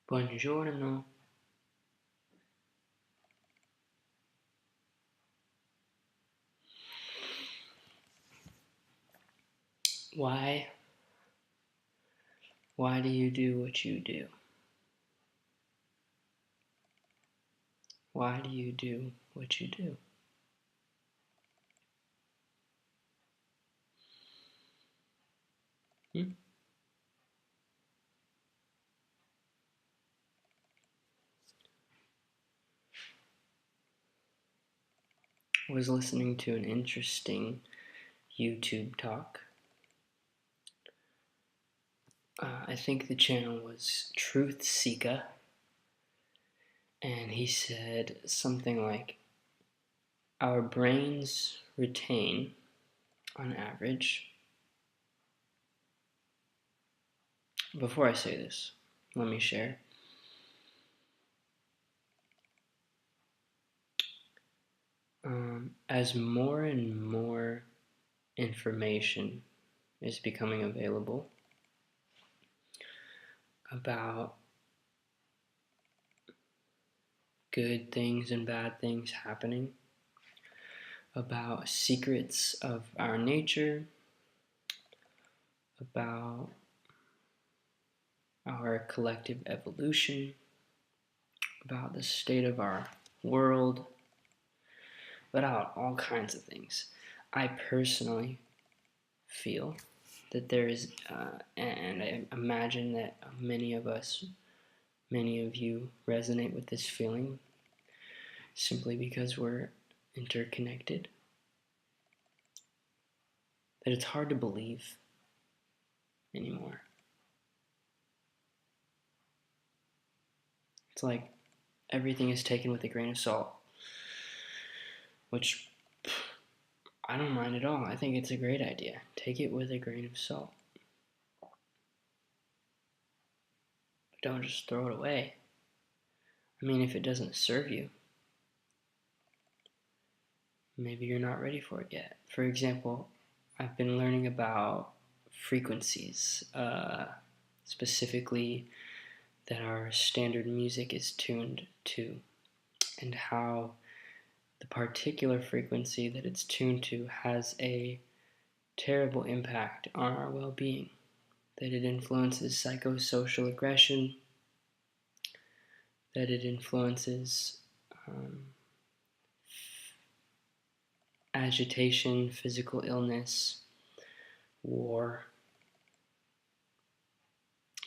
Buongiorno. Why? Why do you do what you do? Why do you do what you do? Hmm? I was listening to an interesting YouTube talk. I think the channel was Truth Seeker, and he said something like, our brains retain, on average, before I say this, let me share. As more and more information is becoming available about good things and bad things happening, about secrets of our nature, about our collective evolution, about the state of our world, about all kinds of things. I personally feel that there is, and I imagine that many of you resonate with this feeling simply because we're interconnected, that it's hard to believe anymore. It's like everything is taken with a grain of salt, which I don't mind at all. I think it's a great idea. Take it with a grain of salt. But don't just throw it away. I mean, if it doesn't serve you, maybe you're not ready for it yet. For example, I've been learning about frequencies, specifically that our standard music is tuned to, and how the particular frequency that it's tuned to has a terrible impact on our well-being, that it influences psychosocial aggression, that it influences agitation, physical illness, war,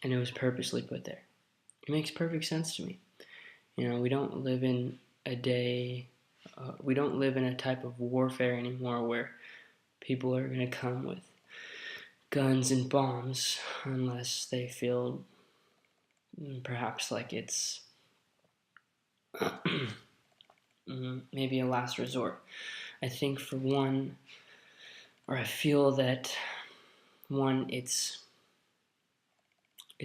and it was purposely put there. It makes perfect sense to me. You know, we don't live in a type of warfare anymore where people are going to come with guns and bombs unless they feel perhaps like it's maybe a last resort. I think for one, or I feel that one, it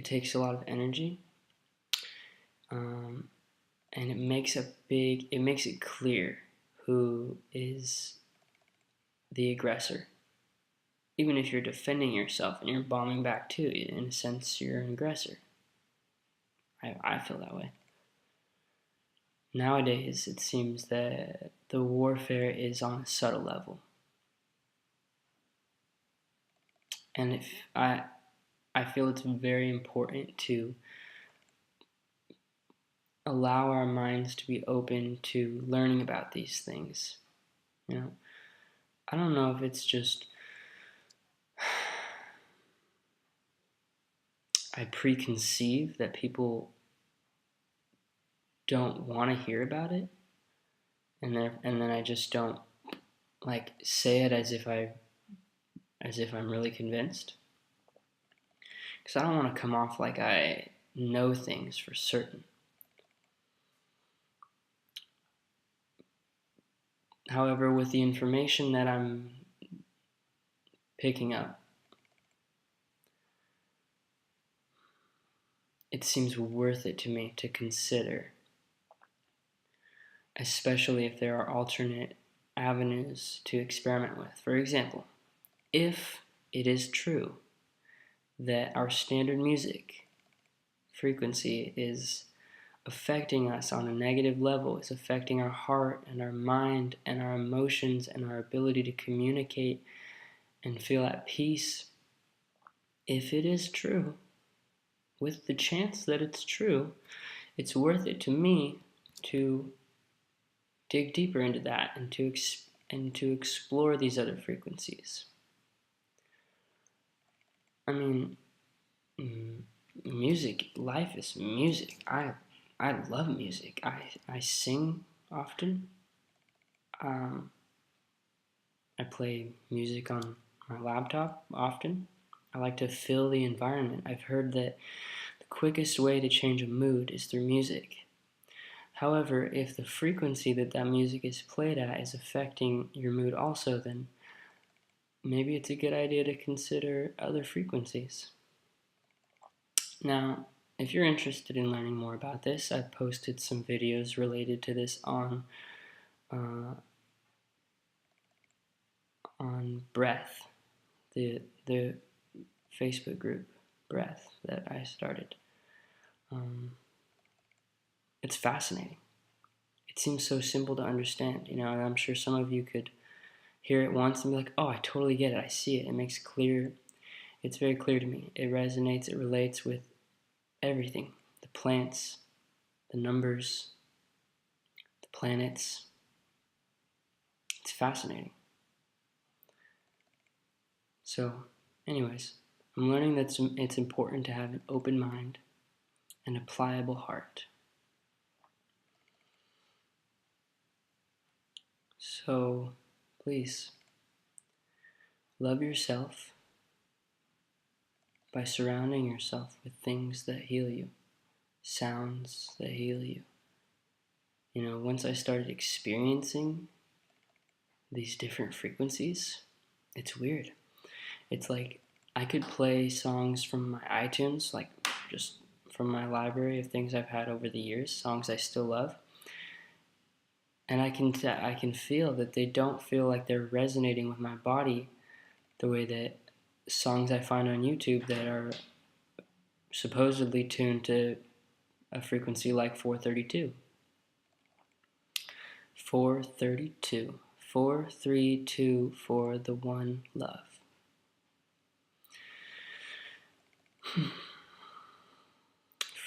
takes a lot of energy, and it makes it clear who is the aggressor. Even if you're defending yourself and you're bombing back too, in a sense, you're an aggressor. I feel that way. Nowadays, it seems that the warfare is on a subtle level. And if I feel it's very important to allow our minds to be open to learning about these things. You know, I don't know if it's just I preconceive that people don't want to hear about it, and then I just don't like say it as if I'm really convinced, because I don't want to come off like I know things for certain. However, with the information that I'm picking up, it seems worth it to me to consider, especially if there are alternate avenues to experiment with. For example, if it is true that our standard music frequency is affecting us on a negative level, is affecting our heart and our mind and our emotions and our ability to communicate and feel at peace, if it is true, with the chance that it's true, it's worth it to me to dig deeper into that and to explore these other frequencies. I mean, music, life is music. I love music. I sing often. I play music on my laptop often. I like to fill the environment. I've heard that the quickest way to change a mood is through music. However, if the frequency that music is played at is affecting your mood also, then maybe it's a good idea to consider other frequencies. Now, if you're interested in learning more about this, I've posted some videos related to this on Breath, the Facebook group Breath that I started. It's fascinating. It seems so simple to understand, and I'm sure some of you could hear it once and be like, oh, I totally get it. I see it. It makes clear. It's very clear to me. It resonates. It relates with everything. The plants, the numbers, the planets. It's fascinating. So, anyways, I'm learning that it's important to have an open mind and a pliable heart. So, please, love yourself by surrounding yourself with things that heal you, sounds that heal you. Once I started experiencing these different frequencies, it's weird. It's like I could play songs from my iTunes, like just from my library of things I've had over the years, songs I still love, and I can feel that they don't feel like they're resonating with my body the way that songs I find on YouTube that are supposedly tuned to a frequency like 432. 432. 432 for the one love.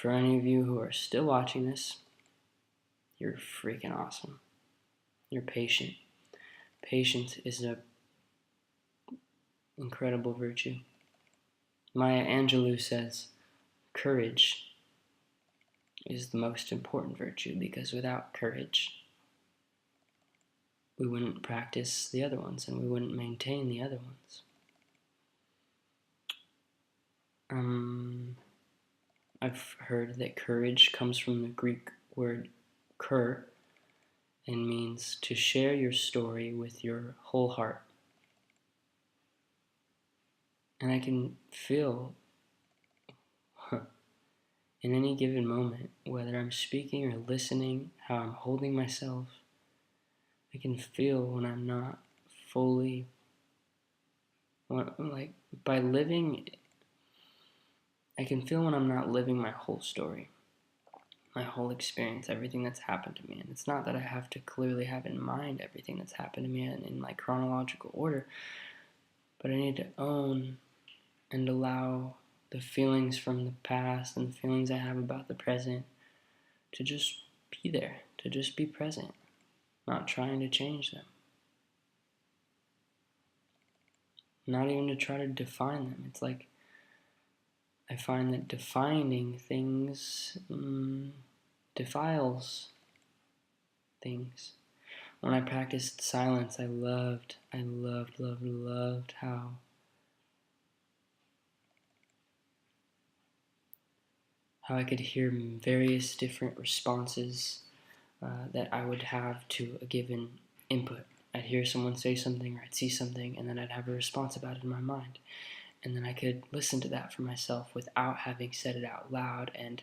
For any of you who are still watching this, you're freaking awesome. You're patient. Patience is an incredible virtue. Maya Angelou says, courage is the most important virtue because without courage, we wouldn't practice the other ones and we wouldn't maintain the other ones. I've heard that courage comes from the Greek word kur and means to share your story with your whole heart. And I can feel in any given moment, whether I'm speaking or listening, how I'm holding myself, I can feel when I'm not fully, like by living, I can feel when I'm not living my whole story, my whole experience, everything that's happened to me. And it's not that I have to clearly have in mind everything that's happened to me in like chronological order, but I need to own and allow the feelings from the past and the feelings I have about the present to just be there, to just be present, not trying to change them. Not even to try to define them. It's like I find that defining things defiles things. When I practiced silence, I loved how I could hear various different responses that I would have to a given input. I'd hear someone say something or I'd see something and then I'd have a response about it in my mind. And then I could listen to that for myself without having said it out loud and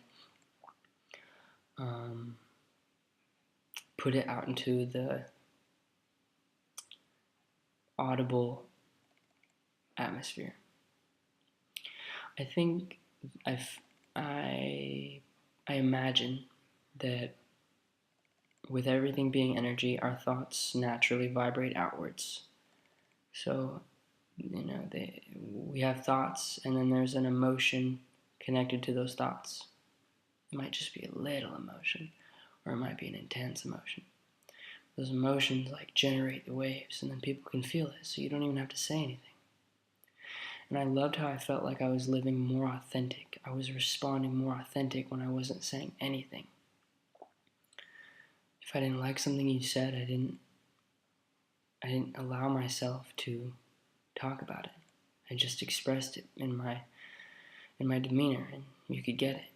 put it out into the audible atmosphere. I think I imagine that with everything being energy, our thoughts naturally vibrate outwards. So, we have thoughts, and then there's an emotion connected to those thoughts. It might just be a little emotion, or it might be an intense emotion. Those emotions like generate the waves, and then people can feel it, so you don't even have to say anything. And I loved how I felt like I was living more authentic. I was responding more authentic when I wasn't saying anything. If I didn't like something you said, I didn't allow myself to talk about it. I just expressed it in my demeanor, and you could get it.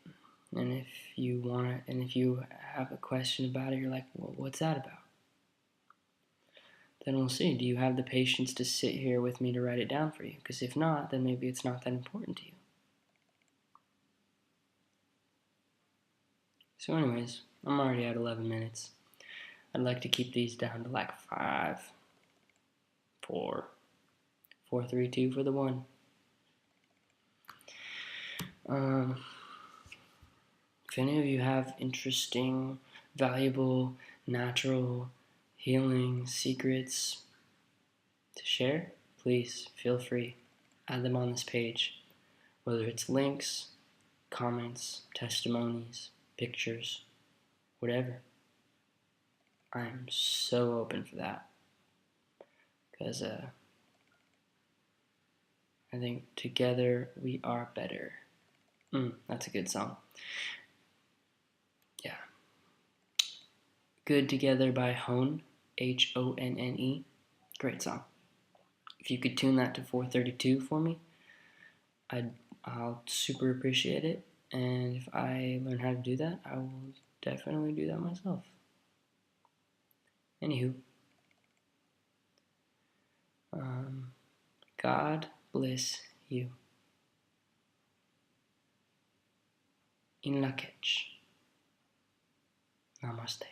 And if you have a question about it, you're like, well, what's that about? Then we'll see. Do you have the patience to sit here with me to write it down for you? Because if not, then maybe it's not that important to you. So anyways, I'm already at 11 minutes. I'd like to keep these down to like 5, 4, 4, 3, 2 for the 1. If any of you have interesting, valuable, natural, healing secrets to share, please feel free. Add them on this page, whether it's links, comments, testimonies, pictures, whatever. I'm so open for that, because I think together we are better. That's a good song. Yeah. Good Together by Hone, Honne. Great song. If you could tune that to 432 for me, I'll super appreciate it. And if I learn how to do that, I will definitely do that myself. Anywho, God bless you. In Lak'ech. Namaste.